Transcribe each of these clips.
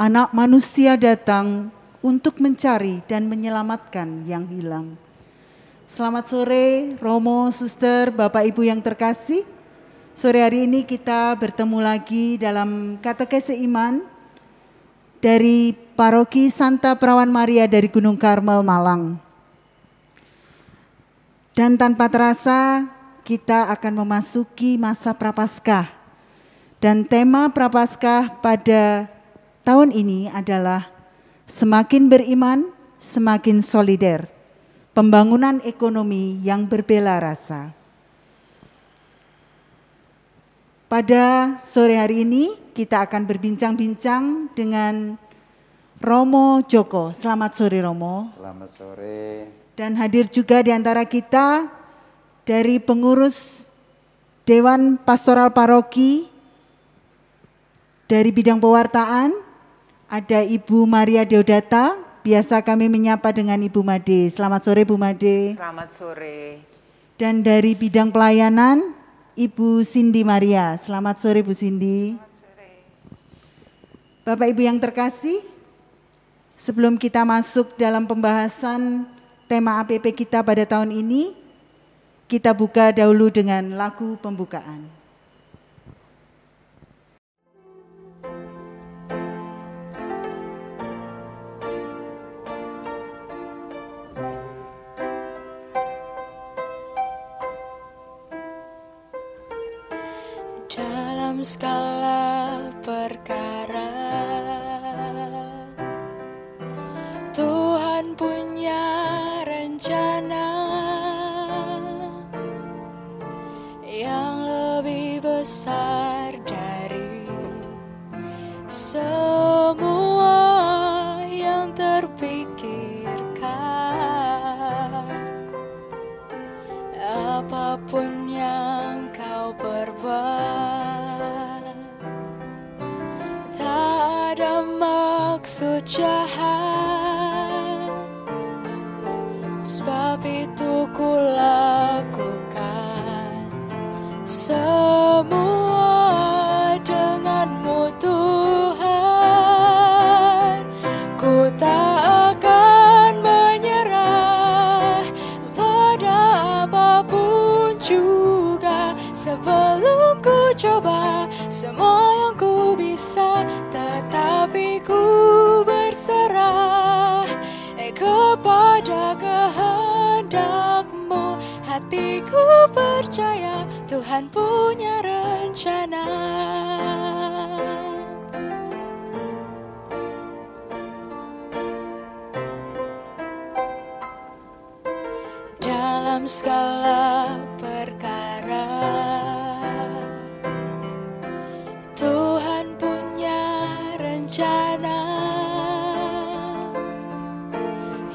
Anak Manusia datang untuk mencari dan menyelamatkan yang hilang. Selamat sore Romo, Suster, Bapak Ibu yang terkasih. Sore hari ini kita bertemu lagi dalam katekese iman dari Paroki Santa Perawan Maria dari Gunung Karmel, Malang. Dan tanpa terasa kita akan memasuki masa Prapaskah. Dan tema Prapaskah pada tahun ini adalah semakin beriman, semakin solider. Pembangunan ekonomi yang berbela rasa. Pada sore hari ini kita akan berbincang-bincang dengan Romo Joko. Selamat sore Romo. Selamat sore. Dan hadir juga di antara kita dari pengurus Dewan Pastoral Paroki dari bidang pewartaan ada Ibu Maria Deodata, biasa kami menyapa dengan Ibu Made. Selamat sore Bu Made. Selamat sore. Dan dari bidang pelayanan Ibu Cindy Maria. Selamat sore Bu Cindy. Selamat sore. Bapak Ibu yang terkasih, sebelum kita masuk dalam pembahasan tema APP kita pada tahun ini, kita buka dahulu dengan lagu pembukaan. Dalam segala perkara Tuhan punya rencana yang lebih besar dari semua yang terpikirkan. Apapun yang kau perbuat, tak ada maksud jahat, sebab itu ku lakukan semua denganmu Tuhan. Ku tak akan menyerah pada apapun juga, sebelum ku coba semua yang ku bisa, tetapi ku berserah kepada kehendak-Mu. Hatiku percaya Tuhan punya rencana. Dalam segala perkara Tuhan punya rencana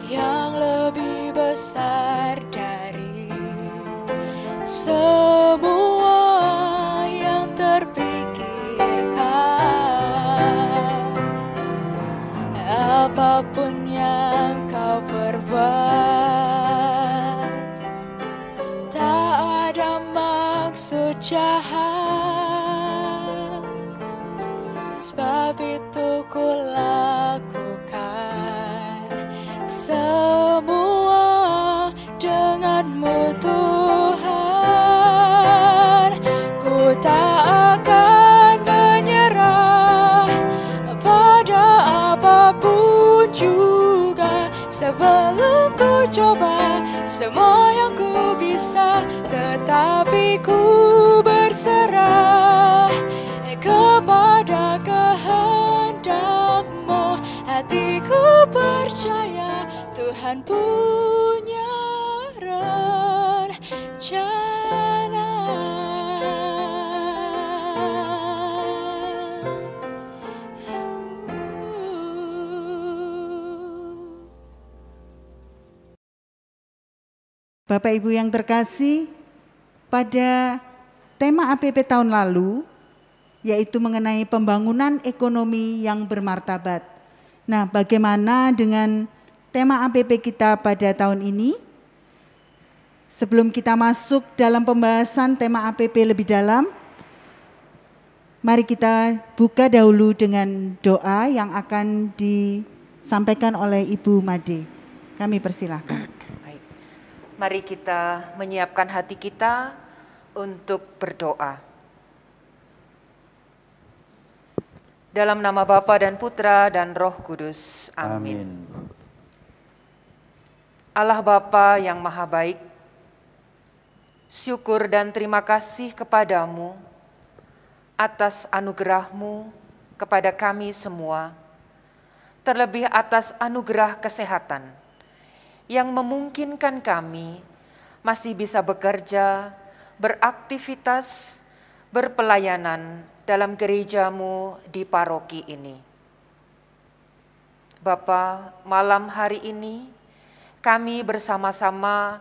yang lebih besar dari semua yang terpikirkan. Apapun yang kau perbuat, tak ada maksud jahat, sebab itu ku lakukan semua denganmu Tuhan. Ku tak akan menyerah pada apapun juga, sebelum ku coba semua yang ku bisa, tetapi ku berserah kepada kehendak-Mu. Hatiku percaya Tuhan punya rencana. Bapak Ibu yang terkasih, pada tema APP tahun lalu, yaitu mengenai pembangunan ekonomi yang bermartabat. Nah, bagaimana dengan tema APP kita pada tahun ini? Sebelum kita masuk dalam pembahasan tema APP lebih dalam, Mari kita buka dahulu dengan doa yang akan disampaikan oleh Ibu Made. Kami persilahkan. Baik. Mari kita menyiapkan hati kita untuk berdoa. Dalam nama Bapa dan Putra dan Roh Kudus. Amin. Allah Bapa yang Maha Baik, syukur dan terima kasih kepadamu atas anugerah-Mu kepada kami semua, terlebih atas anugerah kesehatan yang memungkinkan kami masih bisa bekerja, beraktivitas, berpelayanan dalam gereja-Mu di paroki ini. Bapa, malam hari ini kami bersama-sama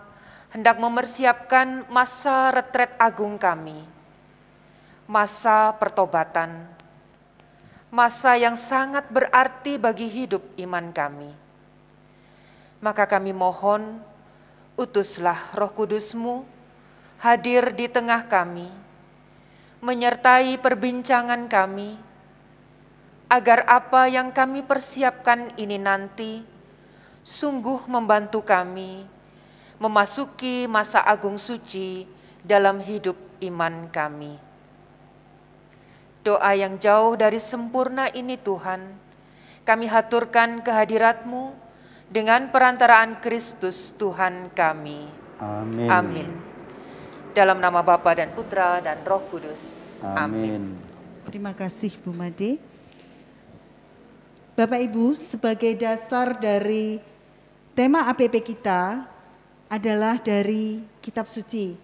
hendak mempersiapkan masa retret agung kami, masa pertobatan, masa yang sangat berarti bagi hidup iman kami. Maka kami mohon, utuslah Roh Kudus-Mu hadir di tengah kami, menyertai perbincangan kami, agar apa yang kami persiapkan ini nanti sungguh membantu kami memasuki masa agung suci dalam hidup iman kami. Doa yang jauh dari sempurna ini Tuhan, kami haturkan kehadirat-Mu dengan perantaraan Kristus Tuhan kami. Amin. Amin. Dalam nama Bapa dan Putra dan Roh Kudus. Amin. Terima kasih Bu Made. Bapak Ibu, sebagai dasar dari tema APP kita adalah dari Kitab Suci.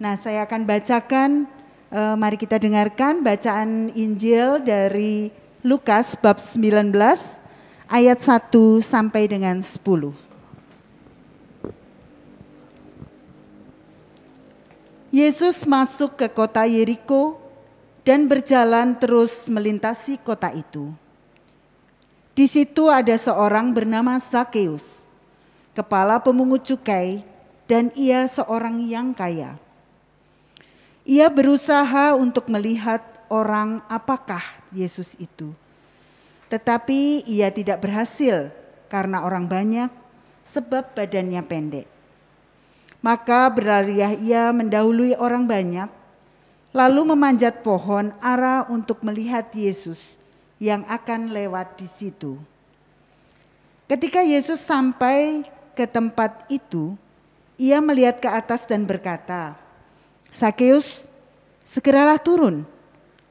Nah, saya akan bacakan, mari kita dengarkan bacaan Injil dari Lukas bab 19 ayat 1 sampai dengan 10. Yesus masuk ke kota Yeriko dan berjalan terus melintasi kota itu. Di situ ada seorang bernama Zakeus, kepala pemungut cukai, dan ia seorang yang kaya. Ia berusaha untuk melihat orang apakah Yesus itu. Tetapi ia tidak berhasil karena orang banyak, sebab badannya pendek. Maka berlarilah ia mendahului orang banyak, lalu memanjat pohon ara untuk melihat Yesus yang akan lewat di situ. Ketika Yesus sampai ke tempat itu, ia melihat ke atas dan berkata, "Zakeus, segeralah turun,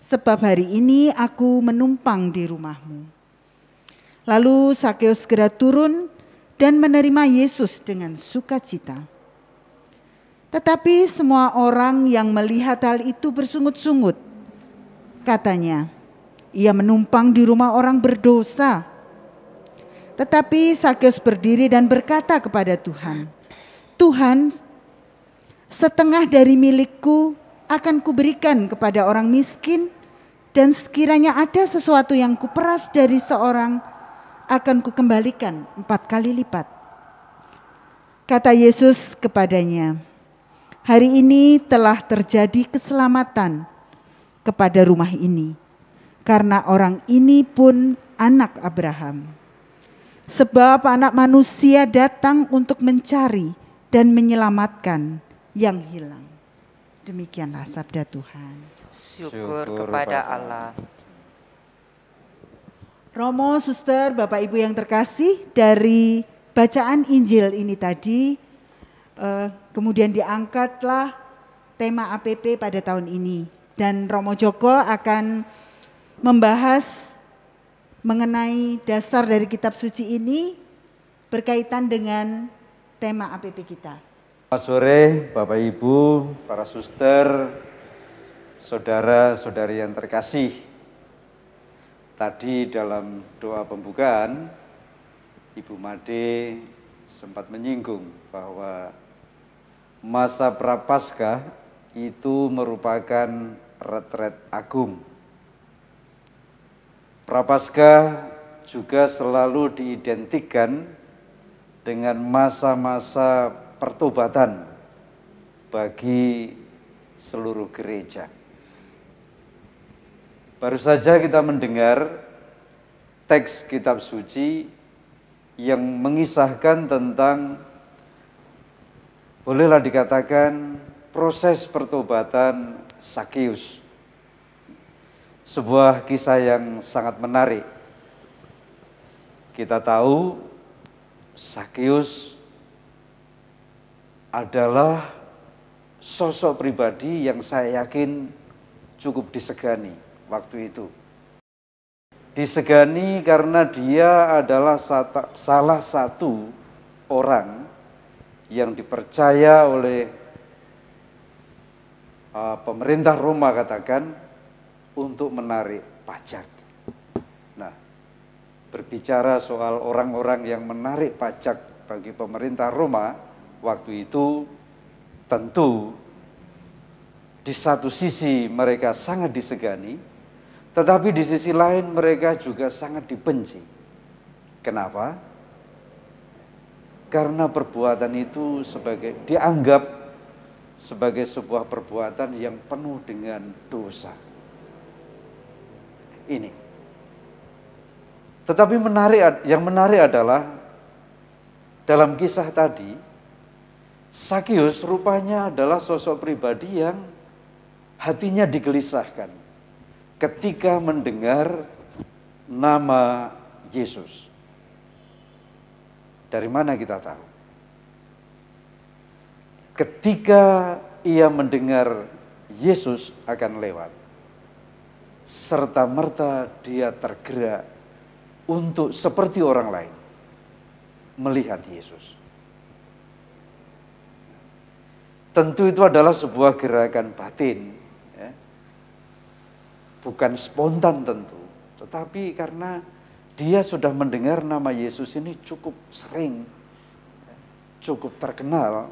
sebab hari ini aku menumpang di rumahmu." Lalu Zakeus segera turun dan menerima Yesus dengan sukacita. Tetapi semua orang yang melihat hal itu bersungut-sungut. Katanya, "Ia menumpang di rumah orang berdosa." Tetapi Zakeus berdiri dan berkata kepada Tuhan, "Tuhan, setengah dari milikku akan kuberikan kepada orang miskin, dan sekiranya ada sesuatu yang kuperas dari seorang, akan kukembalikan 4 kali lipat." Kata Yesus kepadanya, "Hari ini telah terjadi keselamatan kepada rumah ini, karena orang ini pun anak Abraham. Sebab Anak Manusia datang untuk mencari dan menyelamatkan yang hilang." Demikianlah sabda Tuhan. Syukur kepada Allah. Romo, suster, Bapak Ibu yang terkasih, dari bacaan Injil ini tadi, kemudian diangkatlah tema APP pada tahun ini. Dan Romo Joko akan membahas mengenai dasar dari kitab suci ini berkaitan dengan tema APP kita. Selamat sore Bapak Ibu, para suster, saudara-saudari yang terkasih. Tadi dalam doa pembukaan, Ibu Made sempat menyinggung bahwa masa Prapaskah itu merupakan retret agung. Prapaskah juga selalu diidentikan dengan masa-masa pertobatan bagi seluruh gereja. Baru saja kita mendengar teks kitab suci yang mengisahkan tentang, bolehlah dikatakan, proses pertobatan Sakeus. Sebuah kisah yang sangat menarik. Kita tahu Sakeus adalah sosok pribadi yang saya yakin cukup disegani waktu itu. Disegani karena dia adalah salah satu orang yang dipercaya oleh pemerintah Roma, katakan, untuk menarik pajak. Nah, berbicara soal orang-orang yang menarik pajak bagi pemerintah Roma waktu itu, tentu di satu sisi mereka sangat disegani, tetapi di sisi lain mereka juga sangat dibenci. Kenapa? Karena perbuatan itu dianggap sebagai sebuah perbuatan yang penuh dengan dosa. Ini. Tetapi yang menarik adalah dalam kisah tadi, Sakeus rupanya adalah sosok pribadi yang hatinya digelisahkan ketika mendengar nama Yesus. Dari mana kita tahu? Ketika ia mendengar Yesus akan lewat, serta-merta dia tergerak untuk seperti orang lain melihat Yesus. Tentu itu adalah sebuah gerakan batin, ya. Bukan spontan tentu, tetapi karena dia sudah mendengar nama Yesus ini cukup sering, cukup terkenal,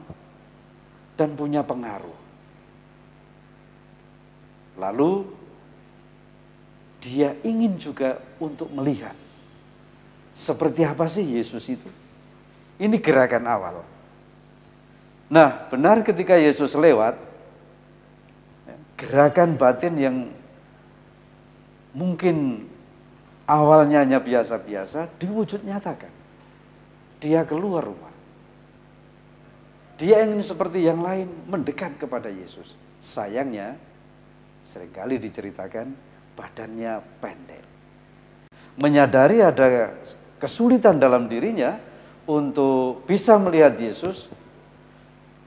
dan punya pengaruh. Lalu dia ingin juga untuk melihat seperti apa sih Yesus itu. Ini gerakan awal. Nah, benar ketika Yesus lewat, gerakan batin yang mungkin awalnya hanya biasa-biasa, diwujud nyatakan. Dia keluar rumah. Dia ingin seperti yang lain mendekat kepada Yesus. Sayangnya, seringkali diceritakan badannya pendek. Menyadari ada kesulitan dalam dirinya untuk bisa melihat Yesus,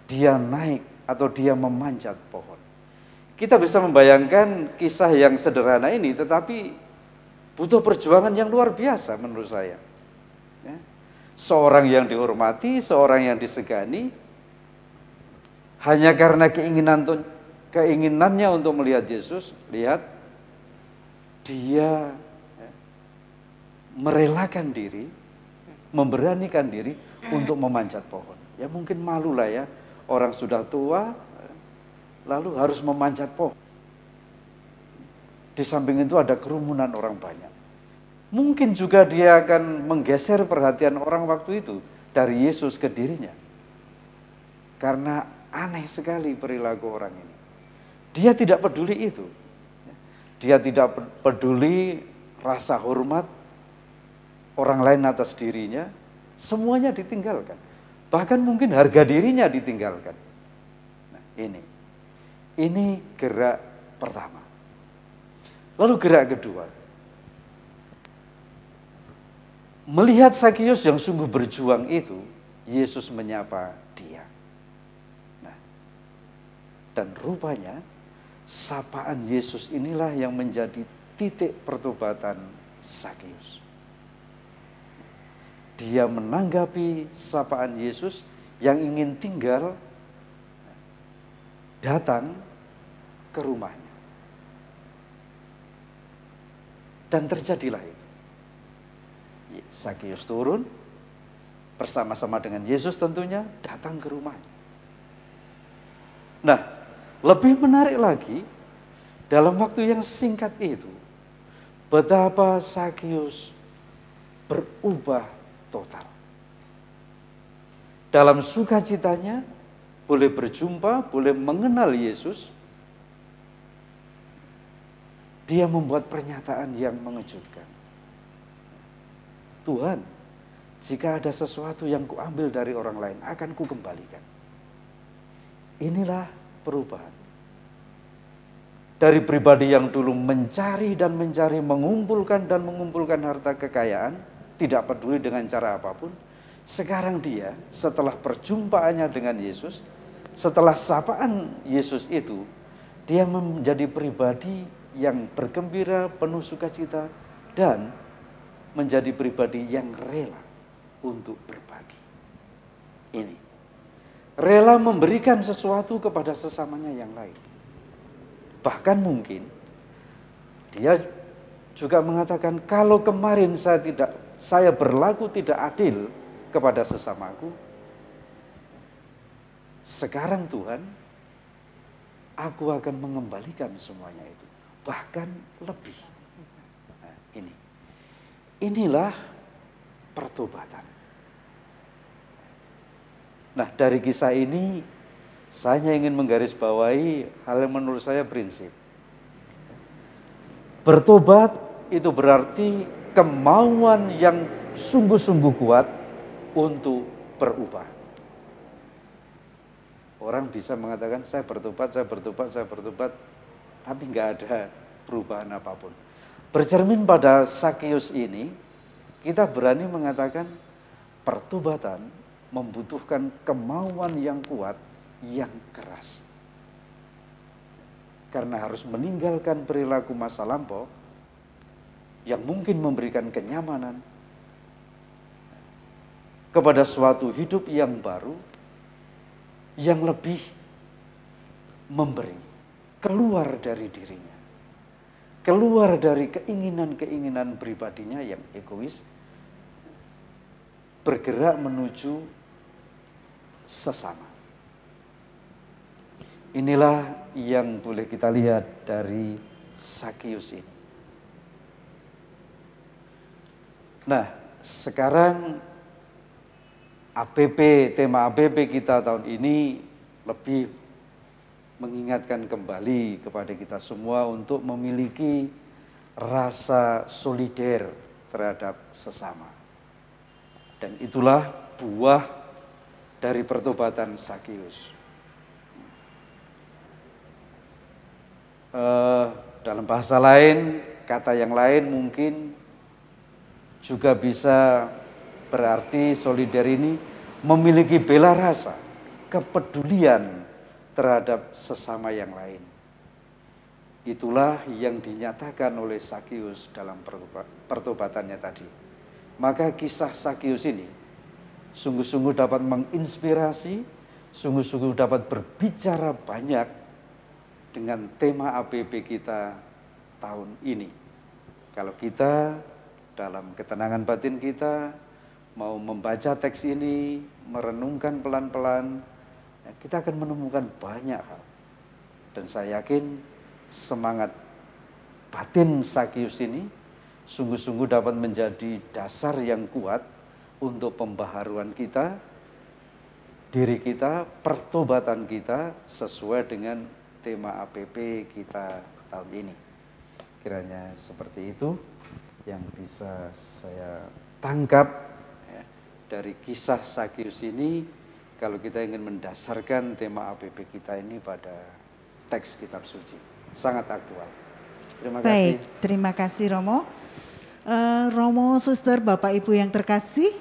dia naik atau dia memanjat pohon. Kita bisa membayangkan kisah yang sederhana ini, tetapi butuh perjuangan yang luar biasa menurut saya. Ya. Seorang yang dihormati, seorang yang disegani, hanya karena keinginannya untuk melihat Yesus, lihat, dia merelakan diri, memberanikan diri untuk memanjat pohon. Ya mungkin malu lah ya, orang sudah tua, lalu harus memanjat pohon. Di samping itu ada kerumunan orang banyak. Mungkin juga dia akan menggeser perhatian orang waktu itu dari Yesus ke dirinya. Karena aneh sekali perilaku orang ini. Dia tidak peduli itu. Dia tidak peduli rasa hormat orang lain atas dirinya. Semuanya ditinggalkan. Bahkan mungkin harga dirinya ditinggalkan. Nah, ini gerak pertama. Lalu gerak kedua. Melihat Sakeus yang sungguh berjuang itu, Yesus menyapa dia. Nah, dan rupanya sapaan Yesus inilah yang menjadi titik pertobatan Sakeus. Dia menanggapi sapaan Yesus yang ingin tinggal, datang ke rumahnya. Dan terjadilah itu. Sakeus turun, bersama-sama dengan Yesus tentunya, datang ke rumahnya. Nah, lebih menarik lagi, dalam waktu yang singkat itu, betapa Sakeus berubah total. Dalam sukacitanya, boleh berjumpa, boleh mengenal Yesus, dia membuat pernyataan yang mengejutkan. Tuhan, jika ada sesuatu yang kuambil dari orang lain, akan kukembalikan. Inilah perubahan. Dari pribadi yang dulu mencari dan mencari, mengumpulkan dan mengumpulkan harta kekayaan, tidak peduli dengan cara apapun, sekarang dia setelah perjumpaannya dengan Yesus, setelah sapaan Yesus itu, dia menjadi pribadi yang bergembira, penuh sukacita, dan menjadi pribadi yang rela untuk berbagi. Ini, rela memberikan sesuatu kepada sesamanya yang lain. Bahkan mungkin dia juga mengatakan, kalau kemarin saya berlaku tidak adil kepada sesamaku, sekarang Tuhan, aku akan mengembalikan semuanya itu, bahkan lebih. Nah, inilah pertobatan. Nah, dari kisah ini saya ingin menggarisbawahi hal yang menurut saya prinsip. Bertobat itu berarti kemauan yang sungguh-sungguh kuat untuk berubah. Orang bisa mengatakan saya bertobat, tapi nggak ada perubahan apapun. Bercermin pada Sakius ini, kita berani mengatakan pertobatan membutuhkan kemauan yang kuat, yang keras. Karena harus meninggalkan perilaku masa lampau yang mungkin memberikan kenyamanan kepada suatu hidup yang baru, yang lebih memberi, keluar dari dirinya, keluar dari keinginan-keinginan pribadinya yang egois, bergerak menuju sesama. Inilah yang boleh kita lihat dari Sakius ini. Nah, sekarang tema APP kita tahun ini lebih mengingatkan kembali kepada kita semua untuk memiliki rasa solider terhadap sesama. Dan itulah buah dari pertobatan Sakius. Dalam bahasa lain, kata yang lain mungkin juga bisa berarti solider ini memiliki bela rasa, kepedulian terhadap sesama yang lain. Itulah yang dinyatakan oleh Sakius dalam pertobatannya tadi. Maka kisah Sakius ini sungguh-sungguh dapat menginspirasi, sungguh-sungguh dapat berbicara banyak dengan tema APP kita tahun ini. Kalau kita dalam ketenangan batin kita mau membaca teks ini, merenungkan pelan-pelan, kita akan menemukan banyak hal. Dan saya yakin semangat batin Sakius ini sungguh-sungguh dapat menjadi dasar yang kuat untuk pembaharuan kita, diri kita, pertobatan kita sesuai dengan tema APP kita tahun ini. Kiranya seperti itu yang bisa saya tangkap ya, dari kisah Sakius ini, kalau kita ingin mendasarkan tema APP kita ini pada teks kitab suci. Sangat aktual. Terima kasih. Baik, terima kasih Romo. Romo, Suster, Bapak Ibu yang terkasih,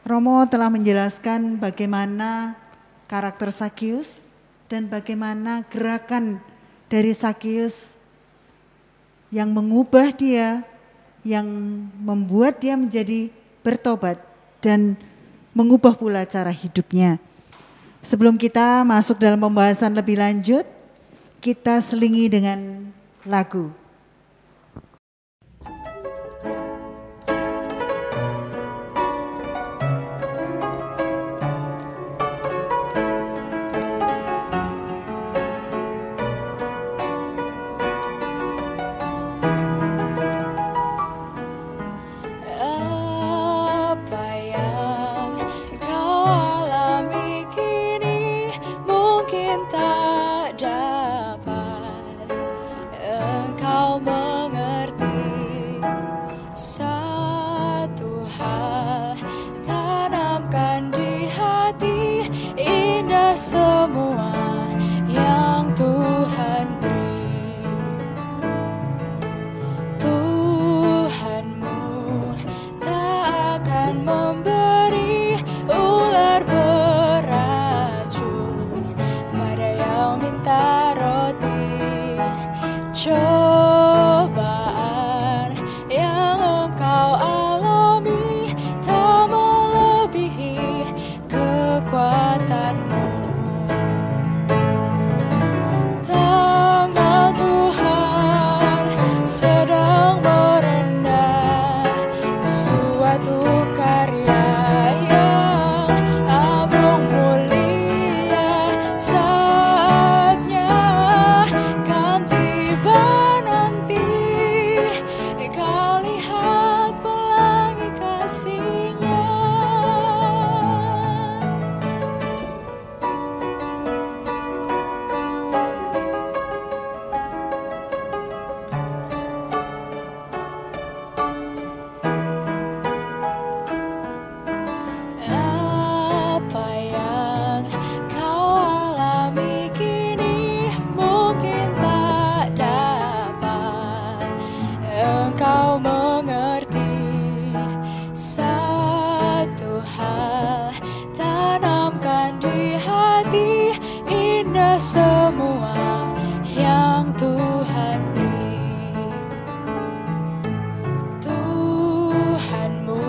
Romo telah menjelaskan bagaimana karakter Sakius dan bagaimana gerakan dari Sakius yang mengubah dia, yang membuat dia menjadi bertobat dan mengubah pula cara hidupnya. Sebelum kita masuk dalam pembahasan lebih lanjut, kita selingi dengan lagu. Tak dapat semua yang Tuhan beri. Tuhanmu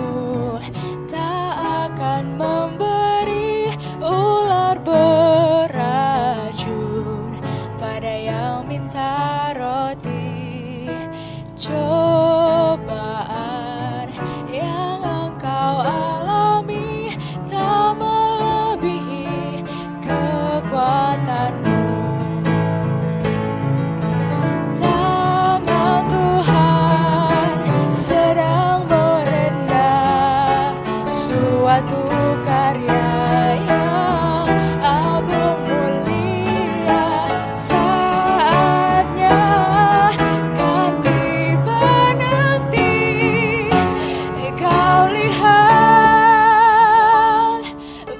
tak akan memberi ular beracun pada yang minta roti. Cobaan yang engkau alami tak melebihi kekuatanmu. Tangan Tuhan sedang merendah suatu karya yang agung mulia. Saatnya kan tiba nanti, kau lihat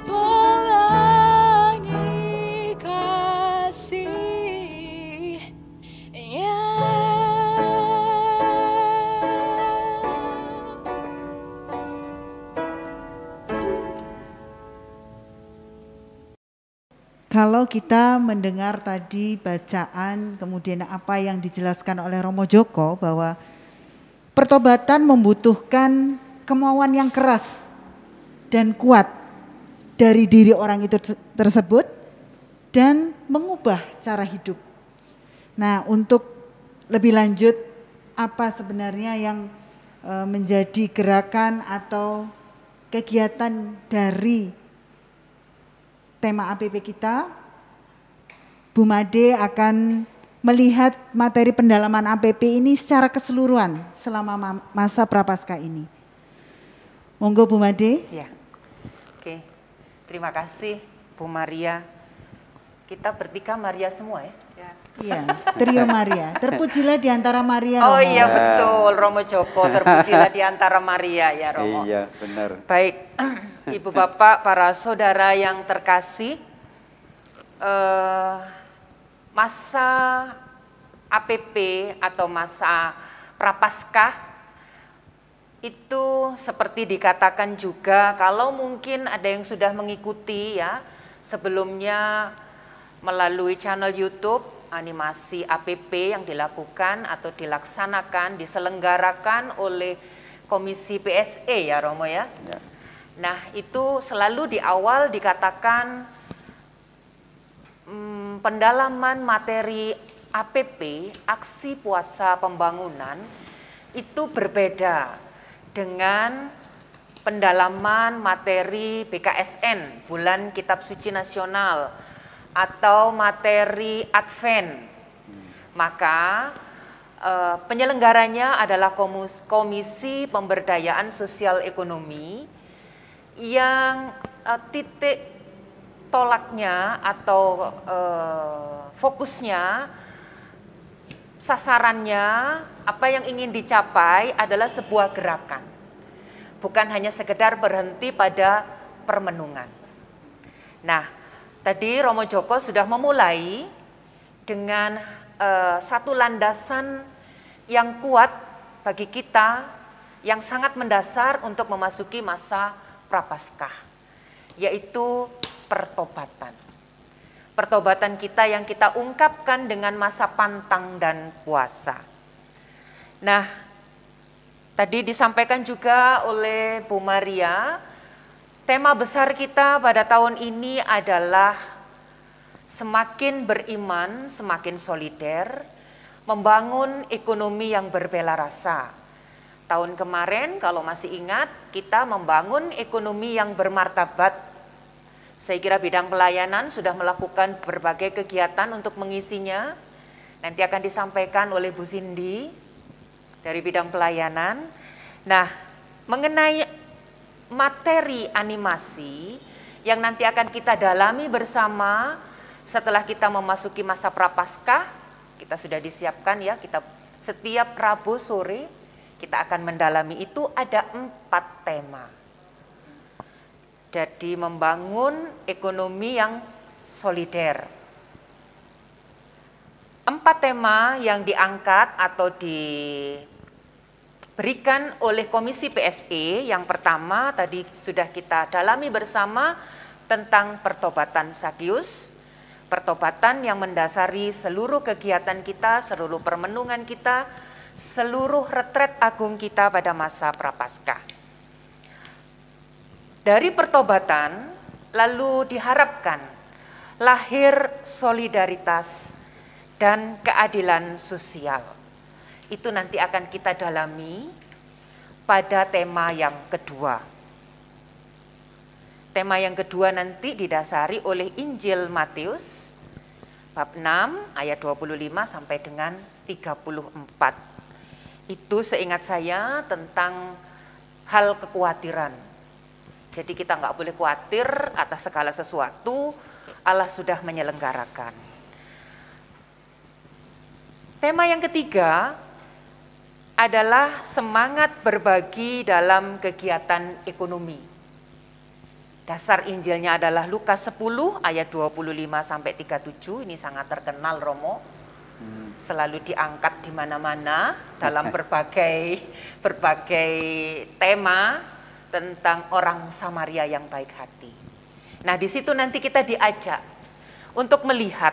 pelangi kasih-Nya. Kalau kita mendengar tadi bacaan, kemudian apa yang dijelaskan oleh Romo Joko bahwa pertobatan membutuhkan kemauan yang keras dan kuat dari diri orang itu tersebut dan mengubah cara hidup. Nah, untuk lebih lanjut apa sebenarnya yang menjadi gerakan atau kegiatan dari tema APP kita, Bu Made akan melihat materi pendalaman APP ini secara keseluruhan selama masa Prapaskah ini. Monggo Bu Made. Ya, oke. Terima kasih Bu Maria. Kita bertiga Maria semua ya? Iya, trio Maria. Terpujilah di antara Maria. Oh Romo. iya betul, Romo Joko terpujilah di antara Maria ya Romo. Iya, benar. Baik, Ibu Bapak, para saudara yang terkasih, masa APP atau masa Prapaskah itu seperti dikatakan juga, kalau mungkin ada yang sudah mengikuti ya sebelumnya melalui channel YouTube, animasi APP yang dilakukan atau dilaksanakan, diselenggarakan oleh Komisi PSE ya Romo ya. Ya. Nah itu selalu di awal dikatakan pendalaman materi APP, aksi puasa pembangunan, itu berbeda dengan pendalaman materi BKSN, Bulan Kitab Suci Nasional, atau materi Advent. Maka penyelenggaranya adalah Komisi Pemberdayaan Sosial Ekonomi yang titik tolaknya atau fokusnya, sasarannya, apa yang ingin dicapai adalah sebuah gerakan. Bukan hanya sekedar berhenti pada permenungan. Nah, tadi Romo Joko sudah memulai dengan satu landasan yang kuat bagi kita, yang sangat mendasar untuk memasuki masa Prapaskah, yaitu pertobatan. Pertobatan kita yang kita ungkapkan dengan masa pantang dan puasa. Nah, tadi disampaikan juga oleh Bu Maria, tema besar kita pada tahun ini adalah semakin beriman, semakin solider, membangun ekonomi yang berbela rasa. Tahun kemarin kalau masih ingat, kita membangun ekonomi yang bermartabat. Saya kira bidang pelayanan sudah melakukan berbagai kegiatan untuk mengisinya. Nanti akan disampaikan oleh Bu Cindy dari bidang pelayanan. Nah, mengenai materi animasi yang nanti akan kita dalami bersama setelah kita memasuki masa Prapaskah, kita sudah disiapkan ya, kita setiap Rabu sore kita akan mendalami itu, ada 4 tema. Jadi membangun ekonomi yang solider. 4 tema yang diangkat atau diberikan oleh Komisi PSE. Yang pertama tadi sudah kita dalami bersama tentang pertobatan Sakius, Pertobatan yang mendasari seluruh kegiatan kita, seluruh permenungan kita, seluruh retret agung kita pada masa Prapaskah. Dari pertobatan lalu diharapkan lahir solidaritas dan keadilan sosial. Itu nanti akan kita dalami pada tema yang kedua. Tema yang kedua nanti didasari oleh Injil Matius bab 6 ayat 25 sampai dengan 34. Itu seingat saya tentang hal kekhawatiran. Jadi kita nggak boleh khawatir atas segala sesuatu, Allah sudah menyelenggarakan. Tema yang ketiga adalah semangat berbagi dalam kegiatan ekonomi. Dasar Injilnya adalah Lukas 10 ayat 25 sampai 37. Ini sangat terkenal, Romo. Selalu diangkat di mana-mana dalam berbagai tema tentang orang Samaria yang baik hati. Nah, di situ nanti kita diajak untuk melihat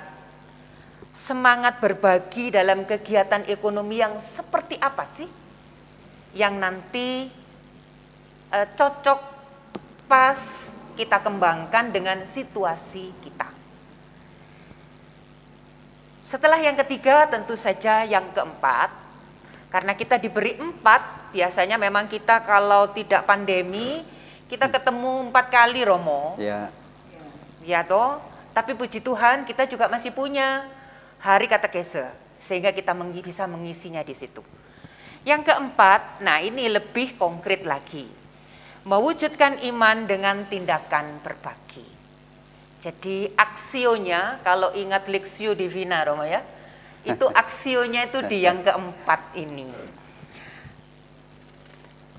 semangat berbagi dalam kegiatan ekonomi yang seperti apa sih yang nanti cocok pas kita kembangkan dengan situasi kita. Setelah yang ketiga, tentu saja yang keempat, karena kita diberi 4, biasanya memang kita kalau tidak pandemi, kita ketemu 4 kali, Romo. Ya. Ya toh, tapi puji Tuhan kita juga masih punya hari katekese, sehingga kita bisa mengisinya di situ. Yang keempat, nah ini lebih konkret lagi. Mewujudkan iman dengan tindakan berbagi. Jadi aksionya, kalau ingat Lexio Divina, Romo ya, itu aksionya itu di yang keempat ini.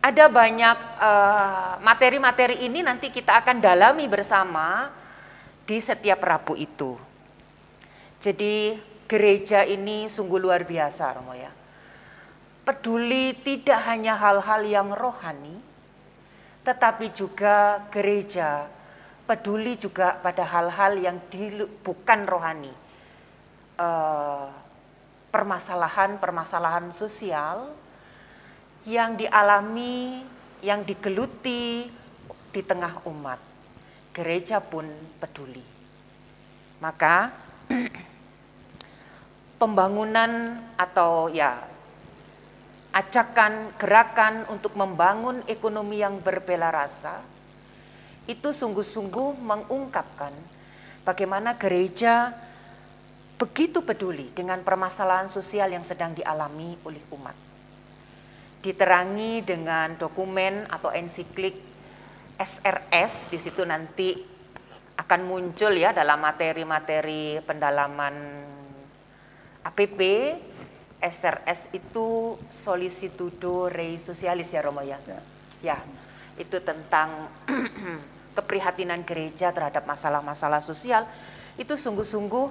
Ada banyak materi-materi ini nanti kita akan dalami bersama di setiap Rabu itu. Jadi gereja ini sungguh luar biasa, Romo ya. Peduli tidak hanya hal-hal yang rohani, tetapi juga gereja peduli juga pada hal-hal yang bukan rohani. Permasalahan-permasalahan sosial yang dialami, yang digeluti di tengah umat. Gereja pun peduli. Maka pembangunan atau ya ajakan, gerakan untuk membangun ekonomi yang berbela rasa, itu sungguh-sungguh mengungkapkan bagaimana gereja begitu peduli dengan permasalahan sosial yang sedang dialami oleh umat. Diterangi dengan dokumen atau ensiklik SRS, di situ nanti akan muncul ya dalam materi-materi pendalaman APP. SRS itu Solicitudo Rei Socialis ya, Romo ya. Ya, itu tentang keprihatinan gereja terhadap masalah-masalah sosial. Itu sungguh-sungguh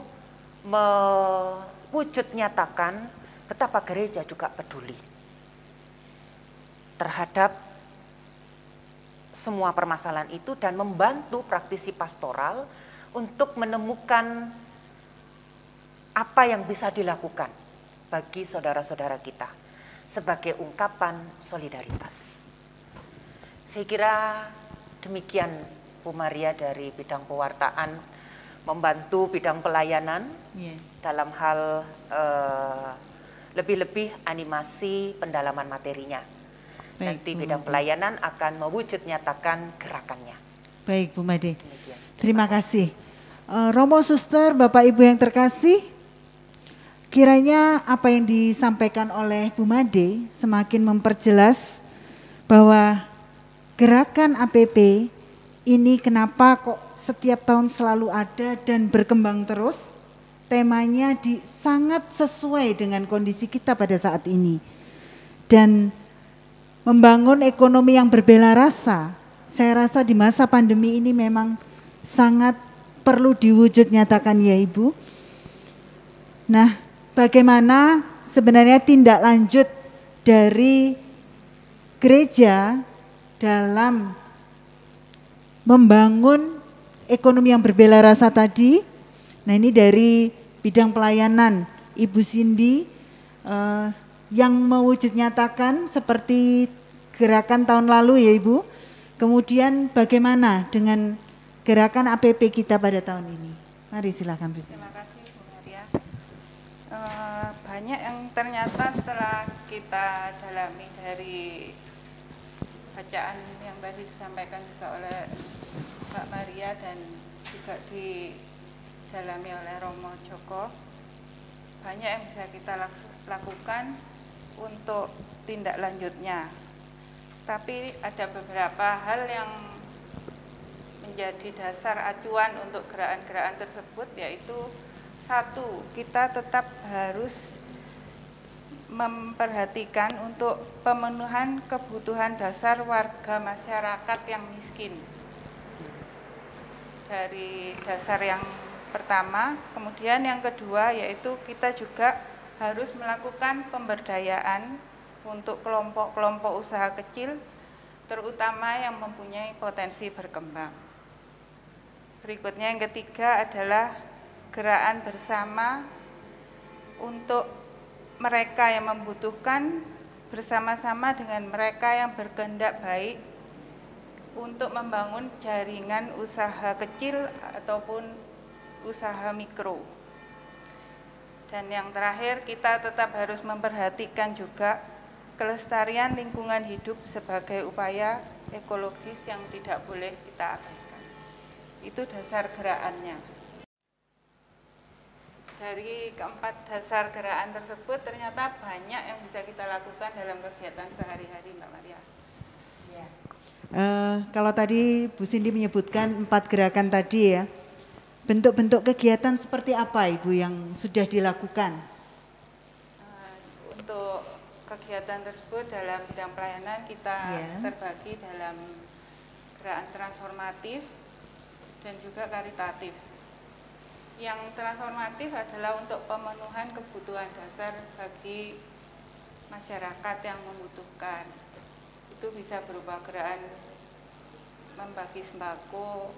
mewujud nyatakan betapa gereja juga peduli terhadap semua permasalahan itu dan membantu praktisi pastoral untuk menemukan apa yang bisa dilakukan bagi saudara-saudara kita sebagai ungkapan solidaritas. Saya kira demikian Bu Maria dari bidang pewartaan membantu bidang pelayanan dalam hal lebih-lebih animasi pendalaman materinya. Baik, nanti Bu bidang Made. pelayanan akan mewujud nyatakan gerakannya. Baik Bu Made, Demikian. terima kasih. Romo, Suster, Bapak Ibu yang terkasih, kiranya apa yang disampaikan oleh Bu Made semakin memperjelas bahwa gerakan APP ini kenapa kok setiap tahun selalu ada dan berkembang terus. Temanya sangat sesuai dengan kondisi kita pada saat ini. Dan membangun ekonomi yang berbela rasa, saya rasa di masa pandemi ini memang sangat perlu diwujud nyatakan ya Ibu. Nah, bagaimana sebenarnya tindak lanjut dari gereja dalam membangun ekonomi yang berbela rasa tadi? Nah ini dari bidang pelayanan Ibu Cindy yang mewujud nyatakan seperti gerakan tahun lalu ya Ibu. Kemudian bagaimana dengan gerakan APP kita pada tahun ini? Mari silakan Bu Cindy. Terima kasih Bu Maria. Banyak yang ternyata setelah kita dalami dari bacaan yang tadi disampaikan juga oleh Mbak Maria dan juga didalami oleh Romo Joko, banyak yang bisa kita lakukan untuk tindak lanjutnya. Tapi ada beberapa hal yang menjadi dasar acuan untuk gerakan-gerakan tersebut, yaitu satu, kita tetap harus memperhatikan untuk pemenuhan kebutuhan dasar warga masyarakat yang miskin. Dari dasar yang pertama, kemudian yang kedua yaitu kita juga harus melakukan pemberdayaan untuk kelompok-kelompok usaha kecil, terutama yang mempunyai potensi berkembang. Berikutnya yang ketiga adalah gerakan bersama untuk mereka yang membutuhkan bersama-sama dengan mereka yang berkehendak baik untuk membangun jaringan usaha kecil ataupun usaha mikro. Dan yang terakhir, kita tetap harus memperhatikan juga kelestarian lingkungan hidup sebagai upaya ekologis yang tidak boleh kita abaikan. Itu dasar gerakannya. Dari keempat dasar gerakan tersebut ternyata banyak yang bisa kita lakukan dalam kegiatan sehari-hari, Mbak Maria. Ya. Kalau tadi Bu Cindy menyebutkan 4 gerakan tadi ya, bentuk-bentuk kegiatan seperti apa Ibu yang sudah dilakukan? Untuk kegiatan tersebut dalam bidang pelayanan kita terbagi dalam gerakan transformatif dan juga karitatif. Yang transformatif adalah untuk pemenuhan kebutuhan dasar bagi masyarakat yang membutuhkan. Itu bisa berupa gerakan membagi sembako,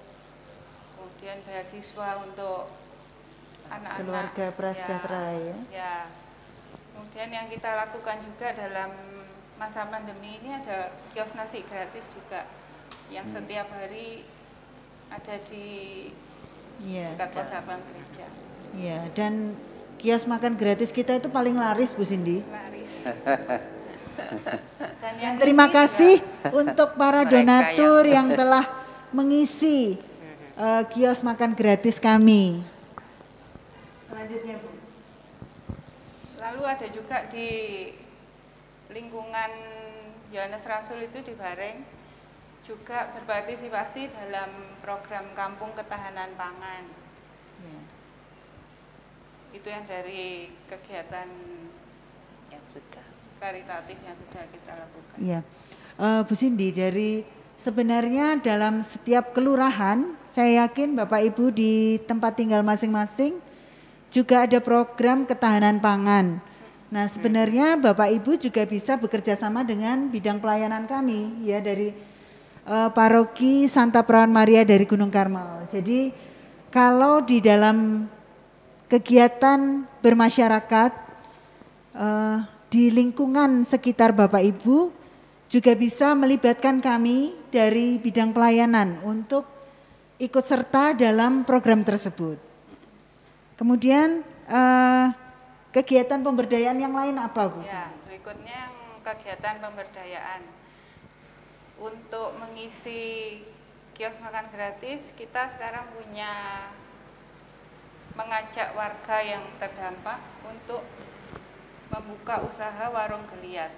kemudian beasiswa untuk anak-anak keluarga prasejahtera ya. Kemudian yang kita lakukan juga dalam masa pandemi ini ada kios nasi gratis juga yang setiap hari ada di dekat pos satpam gereja. Iya, dan kios makan gratis kita itu paling laris Bu Cindy. Laris. Dan terima kasih untuk para donatur yang telah mengisi kios makan gratis kami. Selanjutnya Bu. Lalu ada juga di lingkungan Yohanes Rasul itu di Bareng juga berpartisipasi dalam program Kampung Ketahanan Pangan. Ya. Itu yang dari kegiatan yang sudah karitatif yang sudah kita lakukan. Iya, Bu Cindy, dari sebenarnya dalam setiap kelurahan, saya yakin Bapak Ibu di tempat tinggal masing-masing juga ada program ketahanan pangan. Nah sebenarnya Bapak Ibu juga bisa bekerja sama dengan bidang pelayanan kami ya dari Paroki Santa Perawan Maria dari Gunung Karmal. Jadi kalau di dalam kegiatan bermasyarakat di lingkungan sekitar Bapak Ibu juga bisa melibatkan kami dari bidang pelayanan untuk ikut serta dalam program tersebut. Kemudian kegiatan pemberdayaan yang lain apa Bu? Ya, berikutnya yang kegiatan pemberdayaan. Untuk mengisi kios makan gratis, kita sekarang punya mengajak warga yang terdampak untuk membuka usaha warung geliat.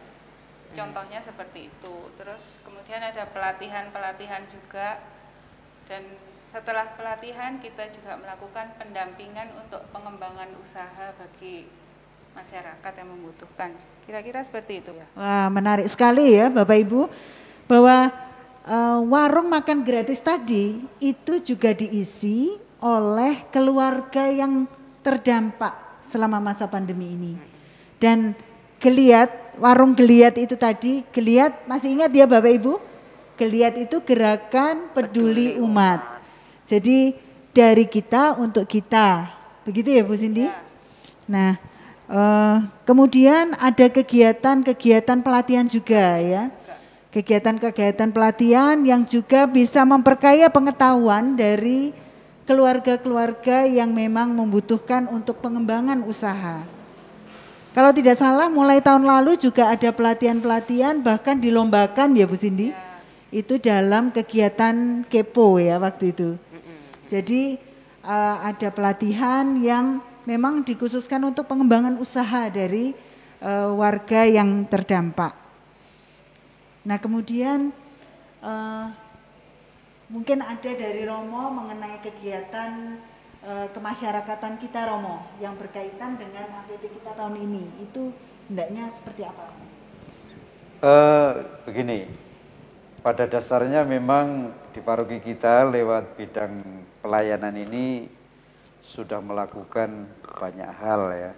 Contohnya seperti itu. Terus kemudian ada pelatihan-pelatihan juga, dan setelah pelatihan kita juga melakukan pendampingan untuk pengembangan usaha bagi masyarakat yang membutuhkan. Kira-kira seperti itu ya. Wah, menarik sekali ya Bapak Ibu, bahwa warung makan gratis tadi itu juga diisi oleh keluarga yang terdampak selama masa pandemi ini. Dan geliat, warung geliat itu tadi, geliat masih ingat ya Bapak Ibu? Geliat itu gerakan peduli umat. Jadi dari kita untuk kita begitu ya Bu Cindy? Ya. Nah, kemudian ada kegiatan-kegiatan pelatihan juga ya. Kegiatan-kegiatan pelatihan yang juga bisa memperkaya pengetahuan dari keluarga-keluarga yang memang membutuhkan untuk pengembangan usaha. Kalau tidak salah mulai tahun lalu juga ada pelatihan-pelatihan bahkan dilombakan ya Bu Cindy. Itu dalam kegiatan kepo ya waktu itu. Jadi ada pelatihan yang memang dikhususkan untuk pengembangan usaha dari warga yang terdampak. Nah kemudian mungkin ada dari Romo mengenai kegiatan kemasyarakatan kita Romo yang berkaitan dengan APP kita tahun ini. Itu hendaknya seperti apa? Begini, pada dasarnya memang di paroki kita lewat bidang pelayanan ini sudah melakukan banyak hal ya.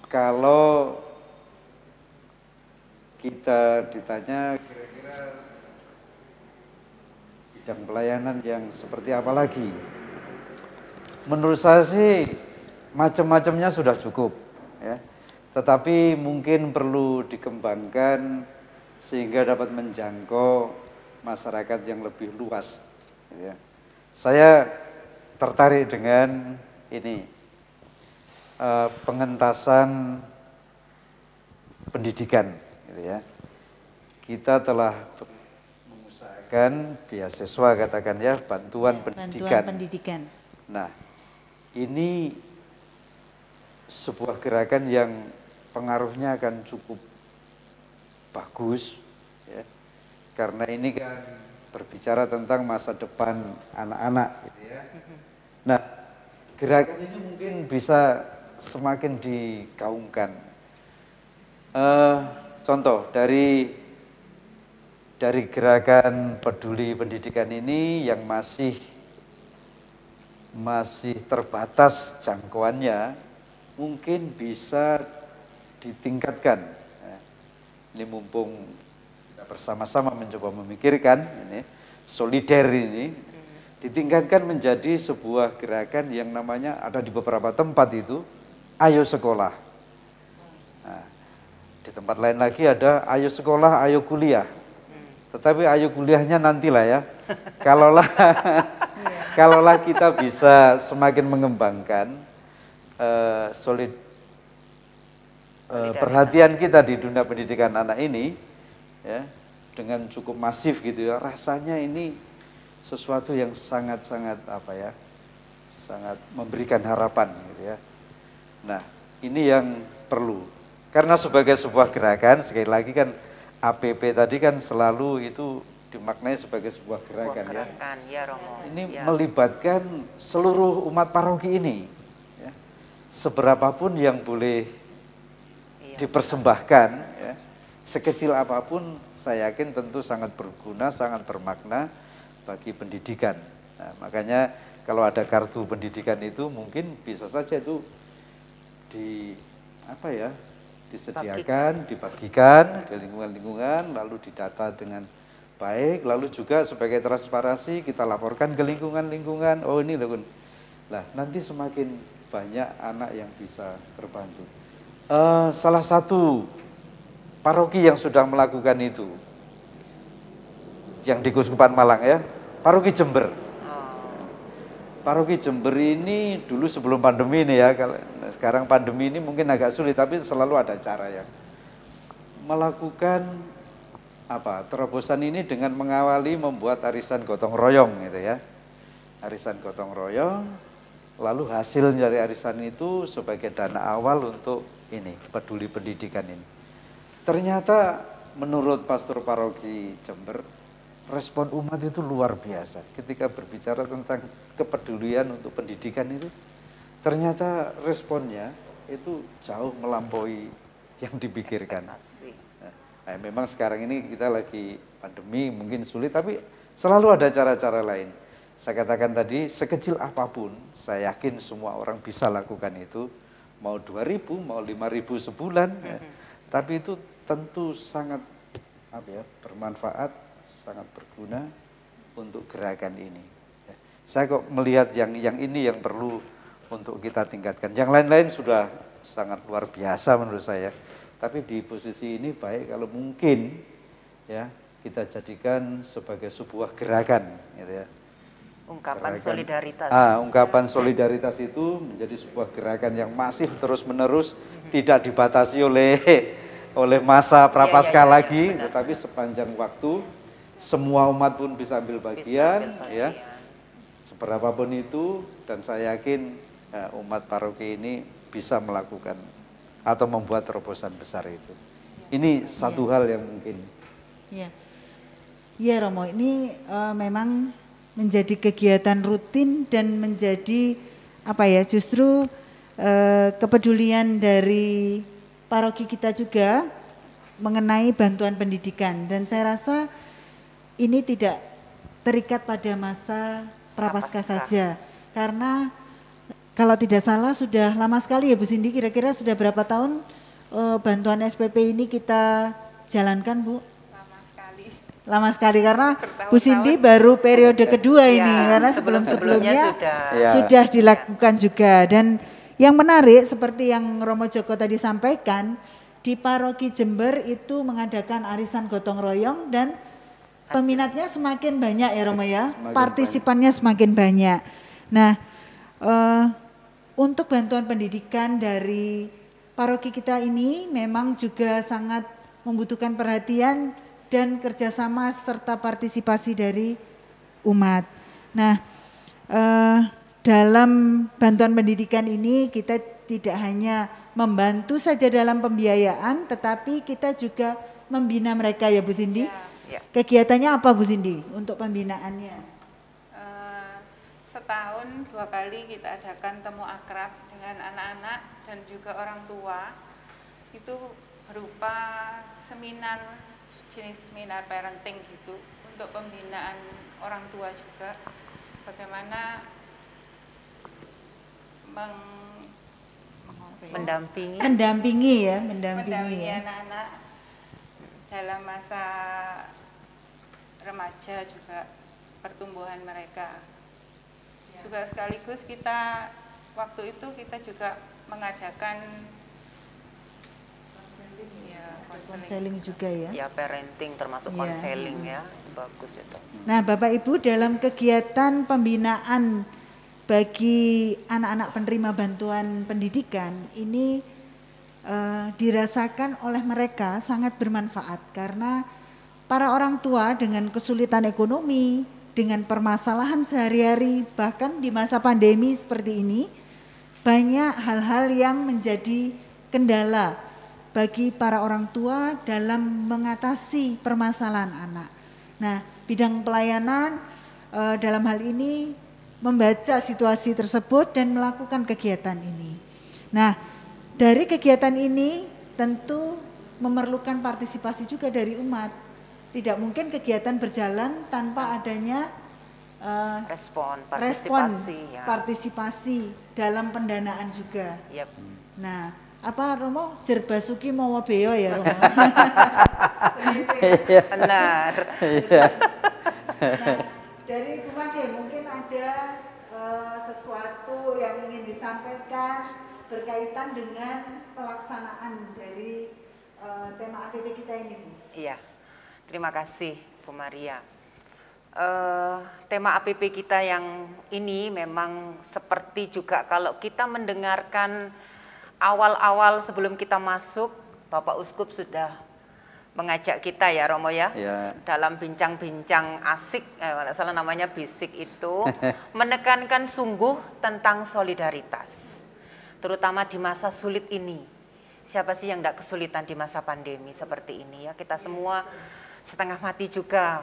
Kalau kita ditanya kira-kira bidang pelayanan yang seperti apa lagi? Menurut saya sih macam-macamnya sudah cukup ya. Tetapi mungkin perlu dikembangkan sehingga dapat menjangkau masyarakat yang lebih luas. Ya. Saya tertarik dengan ini pengentasan pendidikan, gitu ya. Kita telah mengusahakan beasiswa katakan ya, bantuan pendidikan. Bantuan pendidikan. Nah, ini sebuah gerakan yang pengaruhnya akan cukup bagus ya. Karena ini kan berbicara tentang masa depan anak-anak gitu ya. Nah, gerakan ini mungkin bisa semakin digaungkan. Contoh dari gerakan peduli pendidikan ini yang masih terbatas jangkauannya, mungkin bisa ditingkatkan. Ini mumpung kita bersama-sama mencoba memikirkan ini, solider ini, ditingkatkan menjadi sebuah gerakan yang namanya ada di beberapa tempat itu, ayo sekolah. Nah, di tempat lain lagi ada ayo sekolah, ayo kuliah. Tetapi ayo kuliahnya nantilah ya. Kalaulah kita bisa semakin mengembangkan perhatian kita di dunia pendidikan anak ini ya, dengan cukup masif gitu ya, rasanya ini sesuatu yang sangat-sangat sangat memberikan harapan gitu ya. Nah, ini yang perlu. Karena sebagai sebuah gerakan, sekali lagi kan APP tadi kan selalu itu dimaknai sebagai sebuah gerakan ya Romo. Ini melibatkan seluruh umat paroki ini ya. Seberapapun yang boleh dipersembahkan ya, sekecil apapun saya yakin tentu sangat berguna, sangat bermakna bagi pendidikan. Nah, makanya kalau ada kartu pendidikan itu mungkin bisa saja itu disediakan, dibagikan di lingkungan-lingkungan, lalu didata dengan baik, lalu juga sebagai transparansi kita laporkan ke lingkungan-lingkungan, oh ini loh. Nah, nanti semakin banyak anak yang bisa terbantu. Salah satu paroki yang sudah melakukan itu, yang di Kuskupan Malang ya, paroki Jember. Paroki Jember ini dulu sebelum pandemi ini ya, sekarang pandemi ini mungkin agak sulit, tapi selalu ada cara ya. Melakukan terobosan ini dengan mengawali membuat arisan gotong royong gitu ya. Arisan gotong royong, lalu hasil dari arisan itu sebagai dana awal untuk ini, peduli pendidikan ini. Ternyata menurut pastor paroki Jember, respon umat itu luar biasa ketika berbicara tentang kepedulian untuk pendidikan itu. Ternyata responnya itu jauh melampaui yang dipikirkan. Nah, memang sekarang ini kita lagi pandemi mungkin sulit, tapi selalu ada cara-cara lain. Saya katakan tadi, sekecil apapun saya yakin semua orang bisa lakukan itu. Mau 2.000, mau 5.000 sebulan, ya. Tapi itu tentu sangat bermanfaat, sangat berguna untuk gerakan ini. Ya. Saya kok melihat yang ini yang perlu untuk kita tingkatkan. Yang lain-lain sudah sangat luar biasa menurut saya. Tapi di posisi ini baik kalau mungkin ya kita jadikan sebagai sebuah gerakan, gitu ya. Ungkapan Gerakan. solidaritas. Ungkapan solidaritas itu menjadi sebuah gerakan yang masif terus-menerus, tidak dibatasi oleh masa prapaskah lagi, benar. tetapi sepanjang waktu semua umat pun bisa ambil bagian, ya. Seberapapun itu, dan saya yakin umat paroki ini bisa melakukan atau membuat terobosan besar itu. Ini satu hal yang mungkin. Ya, ya Romo, ini memang menjadi kegiatan rutin dan menjadi apa ya, justru kepedulian dari paroki kita juga mengenai bantuan pendidikan, dan saya rasa ini tidak terikat pada masa prapaskah saja, karena kalau tidak salah sudah lama sekali ya Bu Cindy, kira-kira sudah berapa tahun bantuan SPP ini kita jalankan Bu? Lama sekali karena Bu Cindy baru periode kedua ini, karena sebelum-sebelumnya sudah dilakukan juga. Dan yang menarik seperti yang Romo Joko tadi sampaikan, di paroki Jember itu mengadakan arisan gotong royong dan peminatnya semakin banyak ya Romo ya, partisipannya semakin banyak. Nah, untuk bantuan pendidikan dari paroki kita ini memang juga sangat membutuhkan perhatian dan kerjasama serta partisipasi dari umat. Nah, dalam bantuan pendidikan ini kita tidak hanya membantu saja dalam pembiayaan, tetapi kita juga membina mereka ya Bu Cindy. Ya. Kegiatannya apa Bu Cindy untuk pembinaannya? Setahun 2 kali kita adakan temu akrab dengan anak-anak dan juga orang tua. Itu berupa seminar, jenis seminar parenting gitu, untuk pembinaan orang tua juga, bagaimana mendampingi ya anak-anak dalam masa remaja juga, pertumbuhan mereka. Juga sekaligus kita waktu itu kita juga mengadakan konseling juga ya. Ya, parenting termasuk konseling ya, bagus itu. Nah Bapak Ibu, dalam kegiatan pembinaan bagi anak-anak penerima bantuan pendidikan ini dirasakan oleh mereka sangat bermanfaat, karena para orang tua dengan kesulitan ekonomi, dengan permasalahan sehari-hari, bahkan di masa pandemi seperti ini, banyak hal-hal yang menjadi kendala bagi para orang tua dalam mengatasi permasalahan anak. Nah, bidang pelayanan dalam hal ini membaca situasi tersebut dan melakukan kegiatan ini. Nah, dari kegiatan ini tentu memerlukan partisipasi juga dari umat. Tidak mungkin kegiatan berjalan tanpa adanya partisipasi dalam pendanaan juga. Yep. Nah, apa Romo Jerbasuki mau beo ya Romo? Benar. Nah, dari Bu Made mungkin ada sesuatu yang ingin disampaikan berkaitan dengan pelaksanaan dari tema APP kita ini, Bu. Iya, terima kasih Bu Maria. Tema APP kita yang ini memang seperti juga kalau kita mendengarkan awal-awal sebelum kita masuk, Bapak Uskup sudah mengajak kita ya Romo ya, dalam bincang-bincang asik, salah namanya bisik itu, menekankan sungguh tentang solidaritas, terutama di masa sulit ini. Siapa sih yang tidak kesulitan di masa pandemi seperti ini ya? Kita semua setengah mati juga,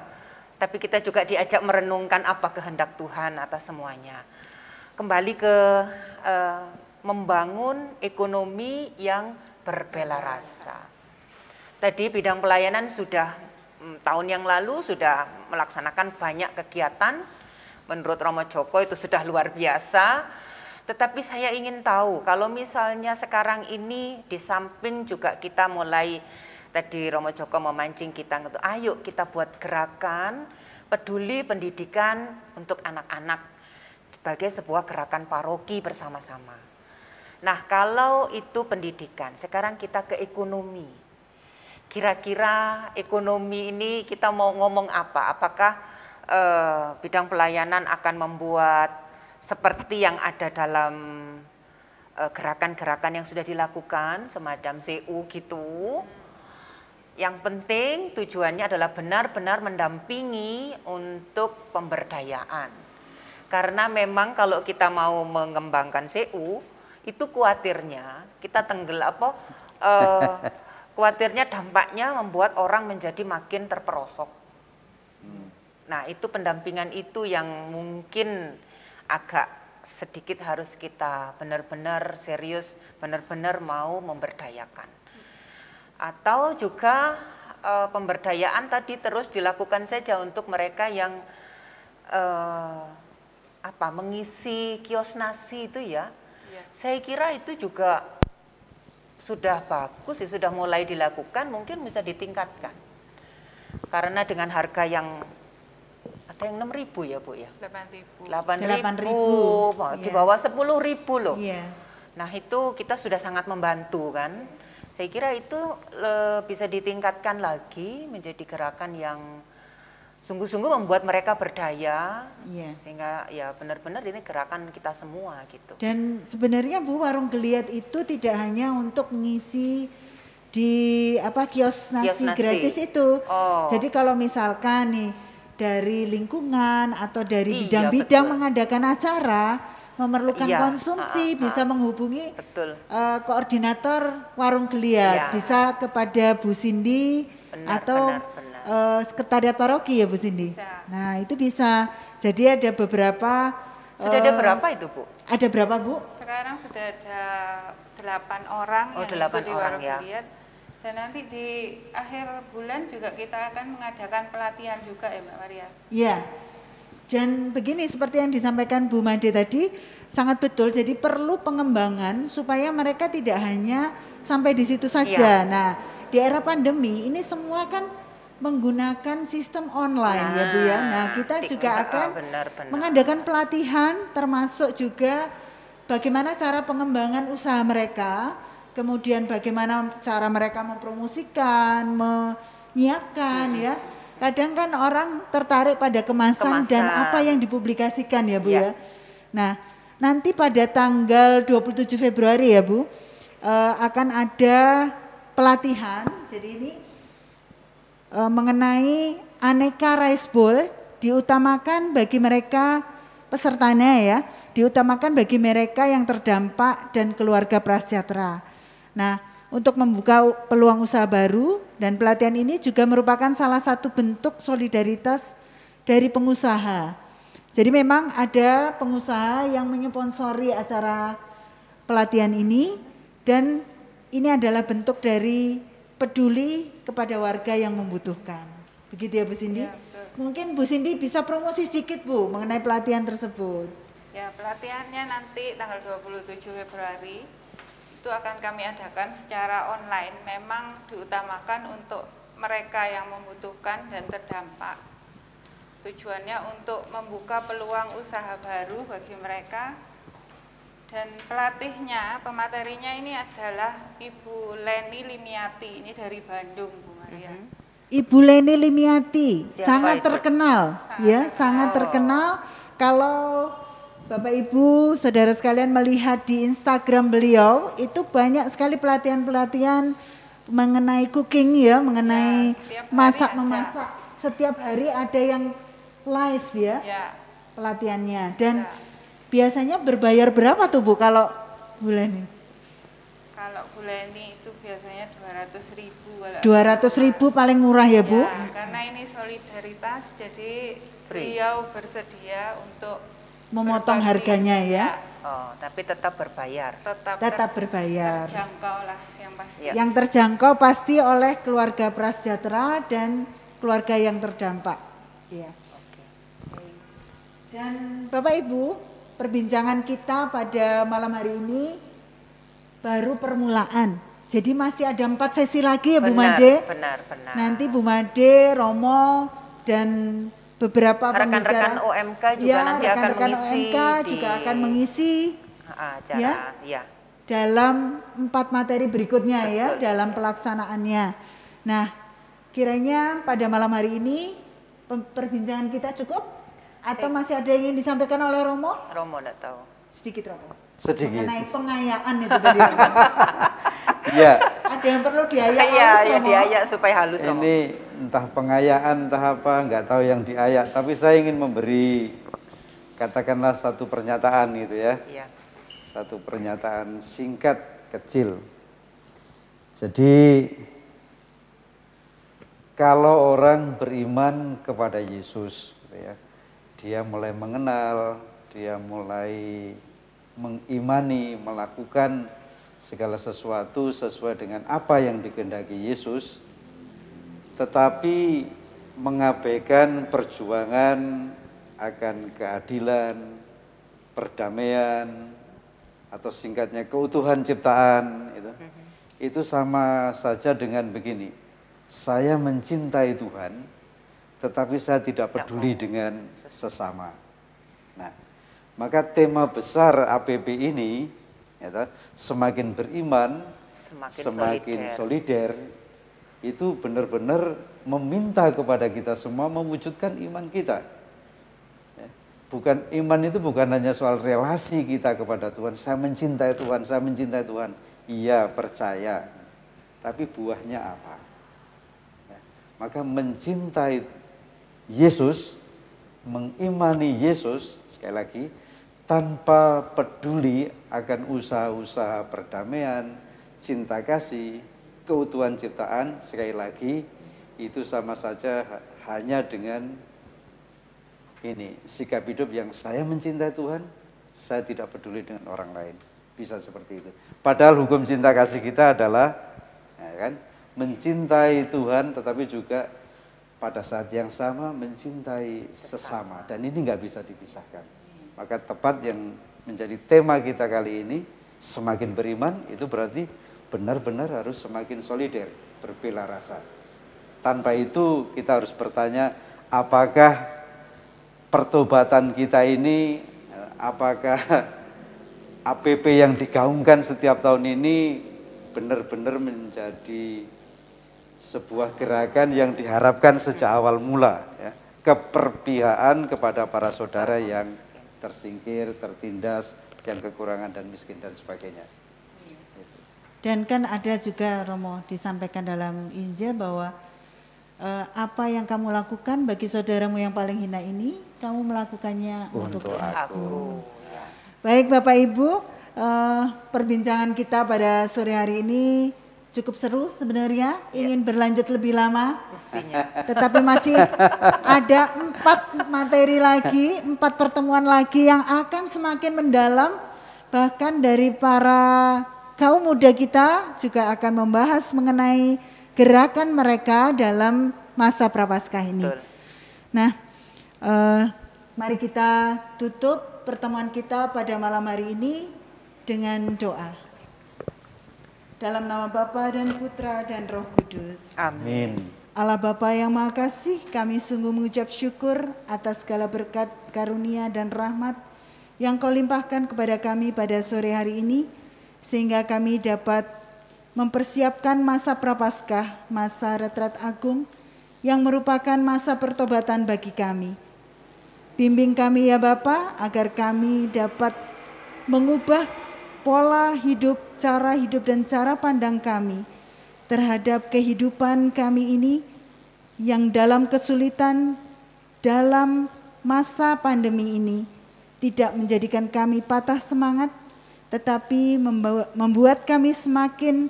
tapi kita juga diajak merenungkan apa kehendak Tuhan atas semuanya. Kembali ke membangun ekonomi yang berbela rasa. Tadi bidang pelayanan sudah tahun yang lalu sudah melaksanakan banyak kegiatan. Menurut Romo Joko itu sudah luar biasa. Tetapi saya ingin tahu kalau misalnya sekarang ini di samping juga kita mulai, tadi Romo Joko memancing kita untuk ayo kita buat gerakan peduli pendidikan untuk anak-anak. sebagai sebuah gerakan paroki bersama-sama. Nah, kalau itu pendidikan, sekarang kita ke ekonomi. Kira-kira ekonomi ini kita mau ngomong apa? Apakah bidang pelayanan akan membuat seperti yang ada dalam gerakan-gerakan yang sudah dilakukan, semacam CU gitu? Yang penting tujuannya adalah benar-benar mendampingi untuk pemberdayaan. Karena memang kalau kita mau mengembangkan CU, itu khawatirnya kita khawatirnya dampaknya membuat orang menjadi makin terperosok. Nah, itu pendampingan itu yang mungkin agak sedikit harus kita benar-benar serius, benar-benar mau memberdayakan. Atau juga pemberdayaan tadi terus dilakukan saja untuk mereka yang mengisi kios nasi itu ya. Saya kira itu juga sudah bagus, sudah mulai dilakukan, mungkin bisa ditingkatkan. Karena dengan harga yang ada yang 6.000 ya Bu ya? 8.000. 8.000, di bawah 10.000 loh. Iya. Nah itu kita sudah sangat membantu kan. Saya kira itu bisa ditingkatkan lagi menjadi gerakan yang sungguh-sungguh membuat mereka berdaya, sehingga ya benar-benar ini gerakan kita semua gitu. Dan sebenarnya Bu, warung geliat itu tidak hanya untuk mengisi di kios nasi gratis itu. Jadi kalau misalkan nih dari lingkungan atau dari bidang-bidang mengadakan acara memerlukan konsumsi, bisa menghubungi koordinator warung geliat, bisa kepada Bu Cindy atau sekretariat paroki ya Bu Cindy. Nah itu bisa. Jadi ada beberapa. Sudah ada berapa itu Bu? Ada berapa Bu? Sekarang sudah ada 8 orang yang ikut di warung geliat. Dan nanti di akhir bulan juga kita akan mengadakan pelatihan juga ya Mbak Maria. Iya. Dan begini seperti yang disampaikan Bu Made tadi sangat betul. Jadi perlu pengembangan supaya mereka tidak hanya sampai di situ saja. Nah di era pandemi ini semua kan menggunakan sistem online ya Bu ya. Nah kita juga akan mengadakan pelatihan termasuk juga bagaimana cara pengembangan usaha mereka. Kemudian bagaimana cara mereka mempromosikan, menyiapkan ya. Kadang kan orang tertarik pada kemasan dan apa yang dipublikasikan ya Bu ya. Nah nanti pada tanggal 27 Februari ya Bu akan ada pelatihan. Jadi ini mengenai aneka rice bowl diutamakan bagi mereka pesertanya ya. Diutamakan bagi mereka yang terdampak dan keluarga prasejahtera. Nah untuk membuka peluang usaha baru dan pelatihan ini juga merupakan salah satu bentuk solidaritas dari pengusaha. Jadi memang ada pengusaha yang menyponsori acara pelatihan ini dan ini adalah bentuk dari peduli kepada warga yang membutuhkan. Begitu ya Bu Cindy? Ya, mungkin Bu Cindy bisa promosi sedikit Bu mengenai pelatihan tersebut. Ya pelatihannya nanti tanggal 27 Februari. Itu akan kami adakan secara online, memang diutamakan untuk mereka yang membutuhkan dan terdampak. Tujuannya untuk membuka peluang usaha baru bagi mereka. Dan pelatihnya, pematerinya ini adalah Ibu Leni Limiati, ini dari Bandung Bu Maria. Ibu Leni Limiati, sangat terkenal ya, sangat terkenal. Kalau Bapak Ibu, saudara sekalian melihat di Instagram beliau itu banyak sekali pelatihan-pelatihan mengenai cooking ya, mengenai masak-memasak. Setiap hari ada yang live ya, pelatihannya. Dan biasanya berbayar berapa tuh Bu kalau Bu Leni? Kalau Bu Leni itu biasanya 200.000. 200.000 paling murah ya Bu? Ya, karena ini solidaritas, jadi beliau bersedia untuk memotong harganya ya. Oh, tapi tetap berbayar. Tetap berbayar. Terjangkau lah yang pasti. Yang terjangkau pasti oleh keluarga prasejahtera dan keluarga yang terdampak. Ya. Dan Bapak Ibu, perbincangan kita pada malam hari ini baru permulaan. Jadi masih ada 4 sesi lagi ya Bu Made. Benar. Nanti Bu Made, Romo dan beberapa rekan-rekan pembicara. OMK juga Ya, nanti akan rekan-rekan mengisi OMK juga akan mengisi acara ya. ya. dalam 4 materi berikutnya ya, Betul. dalam pelaksanaannya. Nah, kiranya pada malam hari ini perbincangan kita cukup atau masih ada yang ingin disampaikan oleh Romo? Romo enggak tahu. Sedikit Romo. Sedikit. Mengenai pengayaan itu tadi. Romo. Ya, Ada yang perlu diayak Iya, halus, ya Romo? diayak supaya halus Romo. ini entah pengayaan, entah apa, nggak tahu yang diayak. Tapi saya ingin memberi, katakanlah satu pernyataan gitu ya. Iya. Satu pernyataan singkat, kecil. Jadi, kalau orang beriman kepada Yesus, gitu ya, dia mulai mengenal, dia mulai mengimani, melakukan segala sesuatu sesuai dengan apa yang dikehendaki Yesus, tetapi mengabaikan perjuangan akan keadilan, perdamaian, atau singkatnya keutuhan ciptaan, itu sama saja dengan begini, saya mencintai Tuhan, tetapi saya tidak peduli dengan sesama. Nah, maka tema besar APP ini, ya, semakin beriman, semakin solider, itu benar-benar meminta kepada kita semua mewujudkan iman kita. Bukan, iman itu bukan hanya soal relasi kita kepada Tuhan, saya mencintai Tuhan, saya mencintai Tuhan. Iya, percaya. Tapi buahnya apa? Ya, maka mencintai Yesus, mengimani Yesus, sekali lagi, tanpa peduli akan usaha-usaha perdamaian, cinta kasih, keutuhan ciptaan, sekali lagi, itu sama saja hanya dengan ini, sikap hidup yang saya mencintai Tuhan, saya tidak peduli dengan orang lain. Bisa seperti itu. Padahal hukum cinta kasih kita adalah, ya kan, mencintai Tuhan tetapi juga pada saat yang sama mencintai sesama. Dan ini nggak bisa dipisahkan. Maka tepat yang menjadi tema kita kali ini, semakin beriman, itu berarti benar-benar harus semakin solider, berbela rasa. Tanpa itu kita harus bertanya, apakah pertobatan kita ini, apakah APP yang digaungkan setiap tahun ini benar-benar menjadi sebuah gerakan yang diharapkan sejak awal mula, ya, keperpihakan kepada para saudara yang tersingkir, tertindas, yang kekurangan dan miskin dan sebagainya. Dan kan ada juga Romo disampaikan dalam Injil bahwa apa yang kamu lakukan bagi saudaramu yang paling hina ini, kamu melakukannya untuk aku. Baik Bapak Ibu, perbincangan kita pada sore hari ini cukup seru sebenarnya, ingin berlanjut lebih lama. Mestinya. Tetapi masih ada 4 materi lagi, 4 pertemuan lagi yang akan semakin mendalam. Bahkan dari para kaum muda kita juga akan membahas mengenai gerakan mereka dalam masa Prapaskah ini. Betul. Nah, mari kita tutup pertemuan kita pada malam hari ini dengan doa. Dalam nama Bapa dan Putra dan Roh Kudus. Amin. Allah Bapa yang Maha Kasih, kami sungguh mengucap syukur atas segala berkat, karunia dan rahmat yang Kau limpahkan kepada kami pada sore hari ini, sehingga kami dapat mempersiapkan masa Prapaskah, masa retret agung yang merupakan masa pertobatan bagi kami. Bimbing kami ya Bapa, agar kami dapat mengubah pola hidup, cara hidup dan cara pandang kami terhadap kehidupan kami ini yang dalam kesulitan, dalam masa pandemi ini tidak menjadikan kami patah semangat, tetapi membuat kami semakin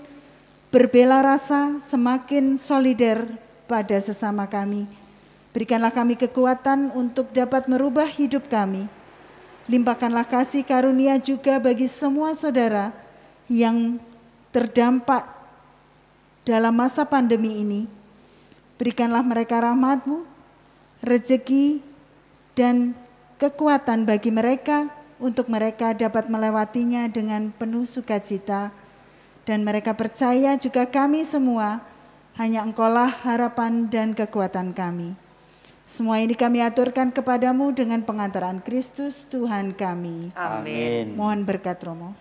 berbela rasa, semakin solider pada sesama kami. Berikanlah kami kekuatan untuk dapat merubah hidup kami. Limpahkanlah kasih karunia juga bagi semua saudara yang terdampak dalam masa pandemi ini. Berikanlah mereka rahmat-Mu, rezeki, dan kekuatan bagi mereka untuk mereka dapat melewatinya dengan penuh sukacita. Dan mereka percaya juga kami semua, hanya Engkaulah harapan dan kekuatan kami. Semua ini kami aturkan kepadamu dengan pengantaran Kristus Tuhan kami. Amin. Mohon berkat Romo.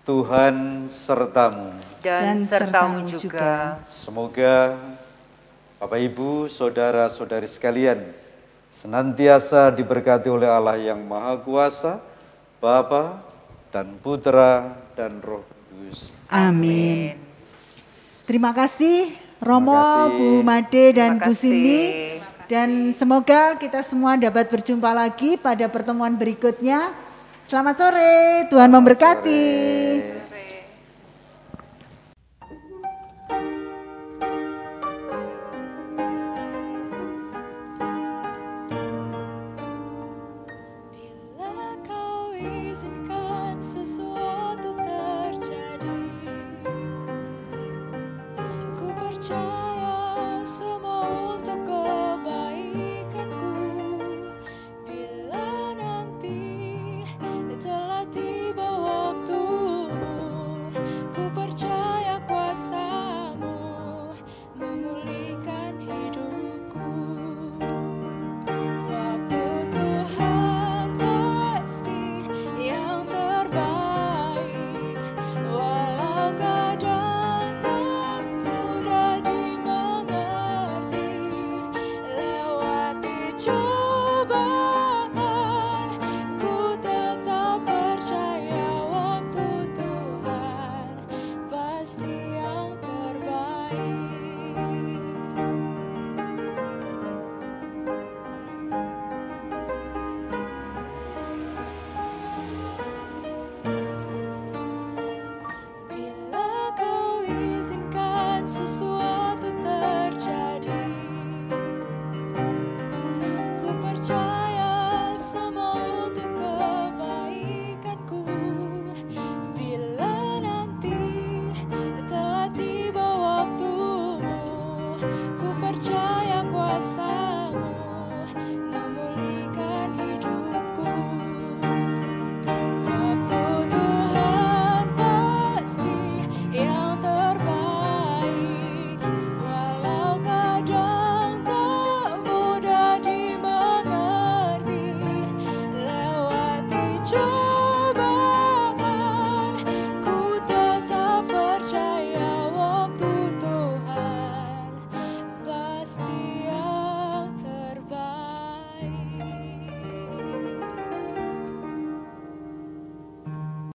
Tuhan sertamu. Dan sertamu juga. Semoga Bapak Ibu, saudara-saudari sekalian senantiasa diberkati oleh Allah yang Maha Kuasa, Bapa dan Putra dan Roh Kudus. Amin. Terima kasih Romo, Terima kasih. Bu Made dan Terima Bu kasih. Cindy. Dan semoga kita semua dapat berjumpa lagi pada pertemuan berikutnya. Selamat sore, Tuhan memberkati. Bila kau izinkan sesuatu terjadi, ku percaya semua untuk kebaikanku. Bila nanti telah tiba waktumu, ku percaya kuasa-Mu memulihkan hidupku. Waktu Tuhan pasti yang terbaik, walau kadang tak mudah dimengerti. Lewati cobaan, ku tetap percaya waktu Tuhan pasti yang terbaik. Bila kau izinkan sesuatu terjadi, ku percaya semua untuk kebaikanku. Bila nanti telah tiba waktumu, ku percaya kuasa-Mu memulihkan hidupku. Waktu Tuhan pasti yang terbaik, walau kadang tak mudah dimengerti. Lewati